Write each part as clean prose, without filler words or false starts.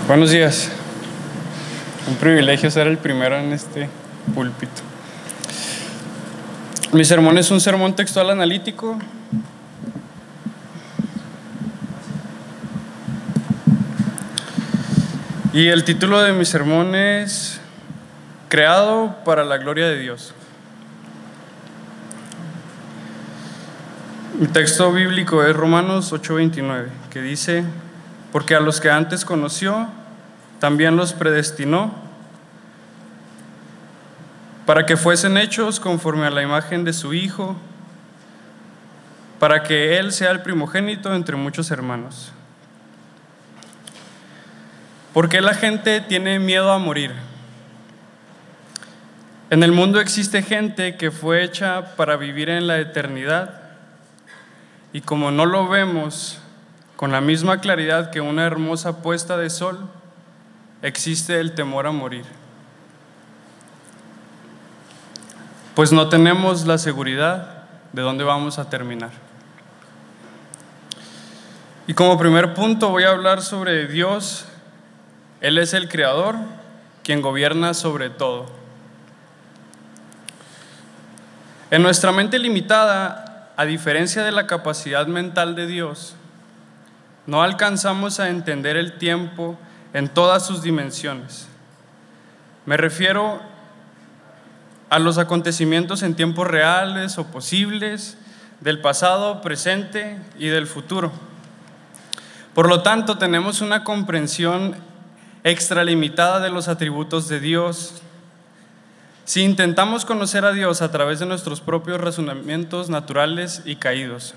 Buenos días. Un privilegio ser el primero en este púlpito. Mi sermón es un sermón textual analítico. Y el título de mi sermón es Creado para la gloria de Dios. Mi texto bíblico es Romanos 8:29, que dice: porque a los que antes conoció, también los predestinó, para que fuesen hechos conforme a la imagen de su Hijo, para que Él sea el primogénito entre muchos hermanos. ¿Por qué la gente tiene miedo a morir? En el mundo existe gente que fue hecha para vivir en la eternidad, y como no lo vemos con la misma claridad que una hermosa puesta de sol, existe el temor a morir. Pues no tenemos la seguridad de dónde vamos a terminar. Y como primer punto voy a hablar sobre Dios. Él es el Creador, quien gobierna sobre todo. En nuestra mente limitada, a diferencia de la capacidad mental de Dios, no alcanzamos a entender el tiempo en todas sus dimensiones. Me refiero a los acontecimientos en tiempos reales o posibles, del pasado, presente y del futuro. Por lo tanto, tenemos una comprensión extralimitada de los atributos de Dios. Si intentamos conocer a Dios a través de nuestros propios razonamientos naturales y caídos,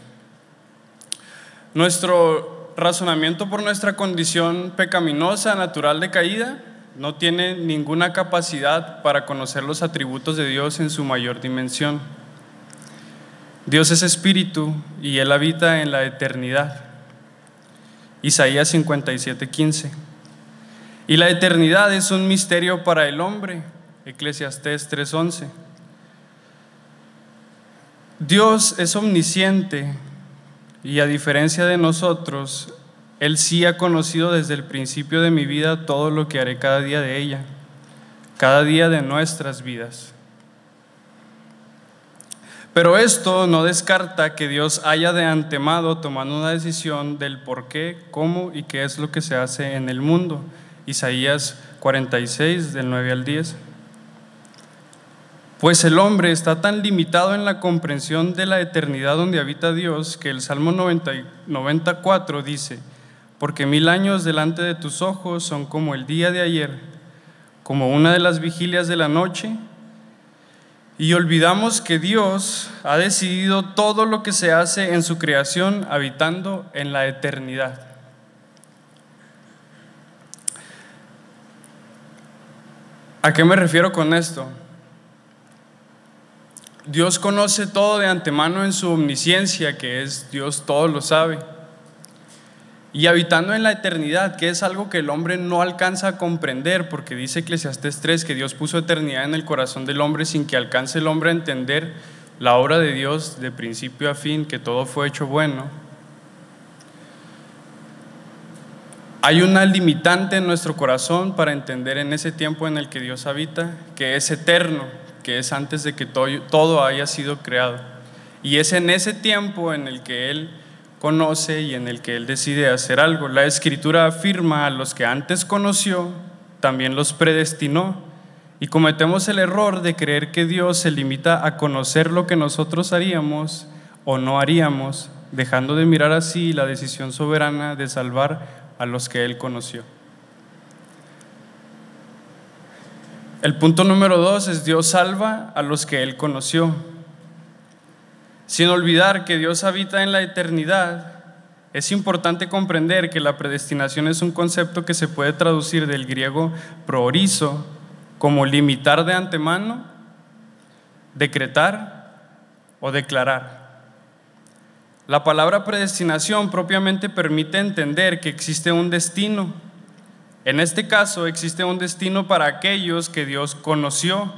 nuestro razonamiento por nuestra condición pecaminosa, natural de caída, no tiene ninguna capacidad para conocer los atributos de Dios en su mayor dimensión. Dios es espíritu y Él habita en la eternidad. Isaías 57:15. Y la eternidad es un misterio para el hombre. Eclesiastés 3:11. Dios es omnisciente y a diferencia de nosotros, Él sí ha conocido desde el principio de mi vida todo lo que haré cada día de ella, cada día de nuestras vidas. Pero esto no descarta que Dios haya de antemano tomado una decisión del por qué, cómo y qué es lo que se hace en el mundo. Isaías 46, del 9 al 10. Pues el hombre está tan limitado en la comprensión de la eternidad donde habita Dios que el Salmo 94 dice: porque 1000 años delante de tus ojos son como el día de ayer, como una de las vigilias de la noche. Y olvidamos que Dios ha decidido todo lo que se hace en su creación habitando en la eternidad. ¿A qué me refiero con esto? Dios conoce todo de antemano en su omnisciencia, que es Dios todo lo sabe. Y habitando en la eternidad, que es algo que el hombre no alcanza a comprender, porque dice Eclesiastés 3 que Dios puso eternidad en el corazón del hombre sin que alcance el hombre a entender la obra de Dios de principio a fin, que todo fue hecho bueno. Hay una limitante en nuestro corazón para entender en ese tiempo en el que Dios habita, que es eterno, que es antes de que todo haya sido creado. Y es en ese tiempo en el que Él conoce y en el que Él decide hacer algo. La Escritura afirma: a los que antes conoció, también los predestinó. Y cometemos el error de creer que Dios se limita a conocer lo que nosotros haríamos o no haríamos, dejando de mirar así la decisión soberana de salvar a los que Él conoció. El punto número 2 es: Dios salva a los que Él conoció. Sin olvidar que Dios habita en la eternidad, es importante comprender que la predestinación es un concepto que se puede traducir del griego proorizo como limitar de antemano, decretar o declarar. La palabra predestinación propiamente permite entender que existe un destino. En este caso, existe un destino para aquellos que Dios conoció.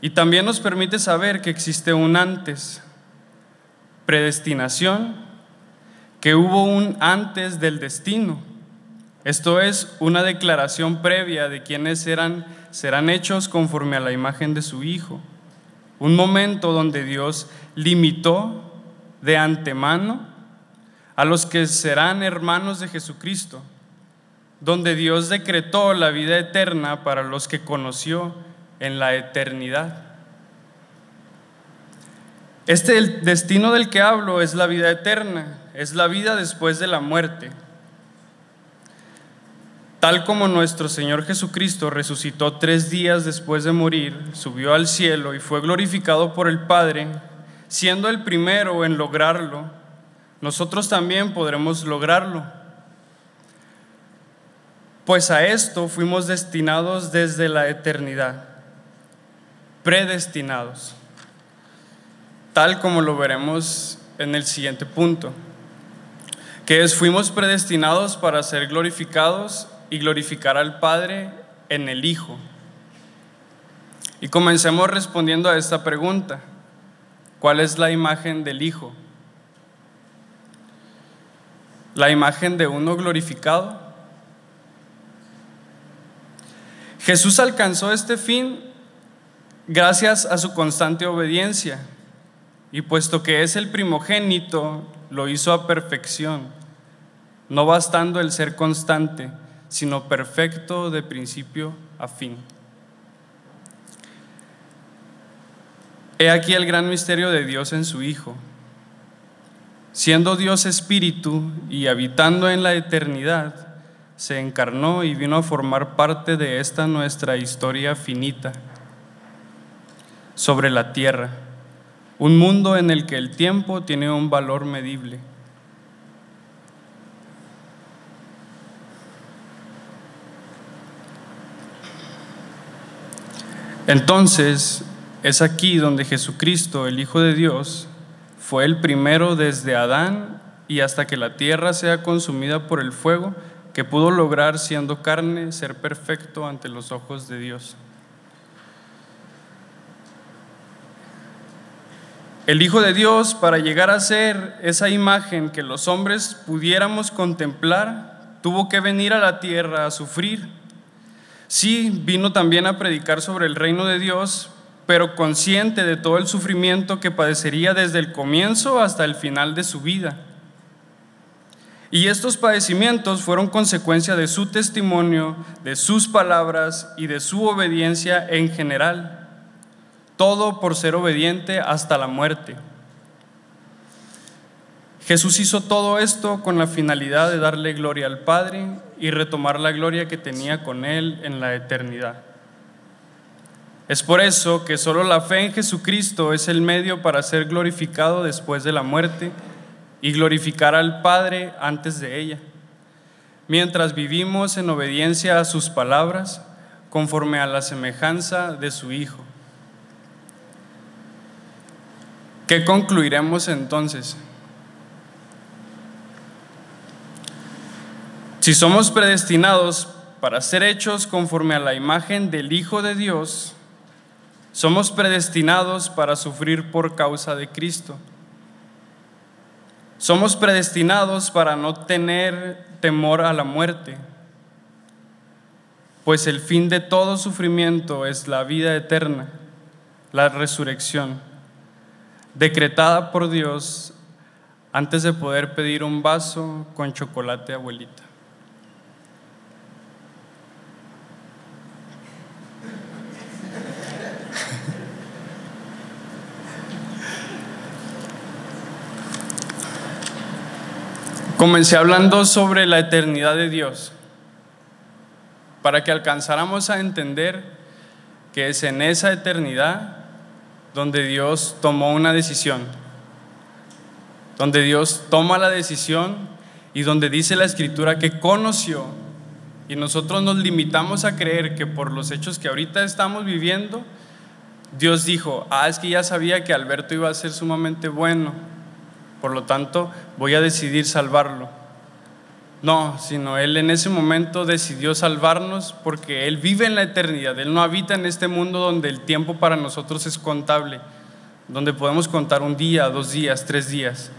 Y también nos permite saber que existe un antes. Predestinación, que hubo un antes del destino. Esto es una declaración previa de quienes serán hechos conforme a la imagen de su Hijo. Un momento donde Dios limitó de antemano a los que serán hermanos de Jesucristo, donde Dios decretó la vida eterna para los que conoció en la eternidad. El destino del que hablo es la vida eterna, es la vida después de la muerte. Tal como nuestro Señor Jesucristo resucitó 3 días después de morir, subió al cielo y fue glorificado por el Padre, siendo el primero en lograrlo, nosotros también podremos lograrlo. Pues a esto fuimos destinados desde la eternidad, predestinados, tal como lo veremos en el siguiente punto, que es: fuimos predestinados para ser glorificados y glorificar al Padre en el Hijo. Y comencemos respondiendo a esta pregunta: ¿cuál es la imagen del Hijo? ¿La imagen de uno glorificado? Jesús alcanzó este fin gracias a su constante obediencia, y puesto que es el primogénito, lo hizo a perfección, no bastando el ser constante, sino perfecto de principio a fin. He aquí el gran misterio de Dios en su Hijo. Siendo Dios espíritu y habitando en la eternidad, se encarnó y vino a formar parte de esta nuestra historia finita sobre la tierra, un mundo en el que el tiempo tiene un valor medible. Entonces, es aquí donde Jesucristo, el Hijo de Dios, fue el primero desde Adán y hasta que la tierra sea consumida por el fuego, que pudo lograr, siendo carne, ser perfecto ante los ojos de Dios. El Hijo de Dios, para llegar a ser esa imagen que los hombres pudiéramos contemplar, tuvo que venir a la tierra a sufrir. Sí, vino también a predicar sobre el reino de Dios, pero consciente de todo el sufrimiento que padecería desde el comienzo hasta el final de su vida. Y estos padecimientos fueron consecuencia de su testimonio, de sus palabras y de su obediencia en general. Todo por ser obediente hasta la muerte. Jesús hizo todo esto con la finalidad de darle gloria al Padre y retomar la gloria que tenía con Él en la eternidad. Es por eso que solo la fe en Jesucristo es el medio para ser glorificado después de la muerte y glorificar al Padre antes de ella, mientras vivimos en obediencia a sus palabras, conforme a la semejanza de su Hijo. ¿Qué concluiremos entonces? Si somos predestinados para ser hechos conforme a la imagen del Hijo de Dios, somos predestinados para sufrir por causa de Cristo. Somos predestinados para no tener temor a la muerte, pues el fin de todo sufrimiento es la vida eterna, la resurrección, decretada por Dios antes de poder pedir un vaso con chocolate, abuelita. Comencé hablando sobre la eternidad de Dios, para que alcanzáramos a entender que es en esa eternidad donde Dios tomó una decisión, donde Dios toma la decisión y donde dice la Escritura que conoció, y nosotros nos limitamos a creer que por los hechos que ahorita estamos viviendo, Dios dijo: es que ya sabía que Alberto iba a ser sumamente bueno, por lo tanto voy a decidir salvarlo. No, sino Él en ese momento decidió salvarnos porque Él vive en la eternidad. Él no habita en este mundo donde el tiempo para nosotros es contable, donde podemos contar un día, 2 días, 3 días.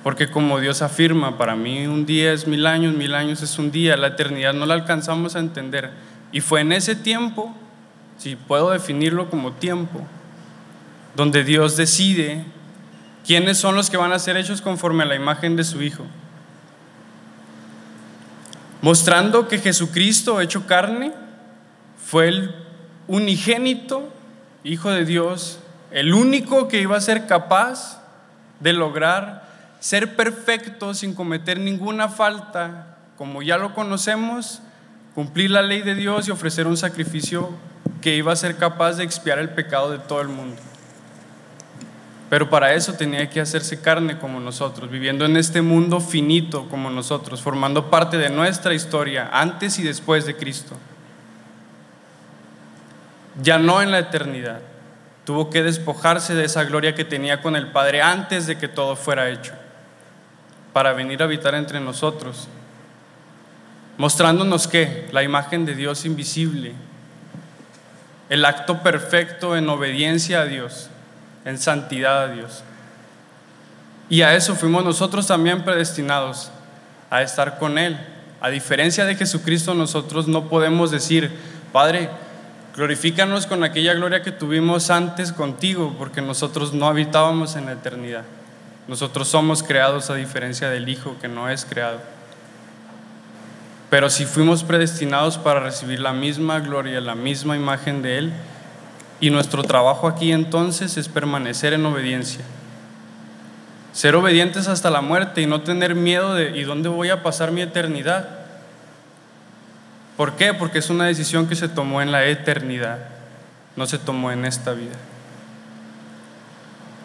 Porque como Dios afirma, para mí un día es 1000 años, 1000 años es un día, la eternidad no la alcanzamos a entender. Y fue en ese tiempo, si puedo definirlo como tiempo, donde Dios decide quiénes son los que van a ser hechos conforme a la imagen de su Hijo, mostrando que Jesucristo hecho carne fue el unigénito Hijo de Dios, el único que iba a ser capaz de lograr ser perfecto sin cometer ninguna falta, como ya lo conocemos, cumplir la ley de Dios y ofrecer un sacrificio que iba a ser capaz de expiar el pecado de todo el mundo. Pero para eso tenía que hacerse carne como nosotros, viviendo en este mundo finito como nosotros, formando parte de nuestra historia antes y después de Cristo. Ya no en la eternidad. Tuvo que despojarse de esa gloria que tenía con el Padre antes de que todo fuera hecho, para venir a habitar entre nosotros, mostrándonos que la imagen de Dios invisible, el acto perfecto en obediencia a Dios, en santidad a Dios. Y a eso fuimos nosotros también predestinados, a estar con Él. A diferencia de Jesucristo, nosotros no podemos decir: Padre, glorifícanos con aquella gloria que tuvimos antes contigo, porque nosotros no habitábamos en la eternidad. Nosotros somos creados a diferencia del Hijo que no es creado. Pero si fuimos predestinados para recibir la misma gloria, la misma imagen de Él, y nuestro trabajo aquí entonces es permanecer en obediencia, ser obedientes hasta la muerte y no tener miedo de ¿y dónde voy a pasar mi eternidad? ¿Por qué? Porque es una decisión que se tomó en la eternidad, no se tomó en esta vida.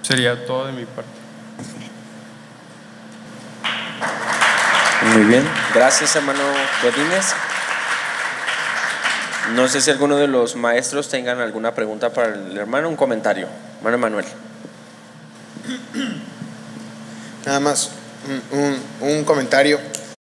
Sería todo de mi parte. Muy bien, gracias hermano Godínez. No sé si alguno de los maestros tengan alguna pregunta para el hermano, un comentario. Hermano Manuel. Nada más un comentario.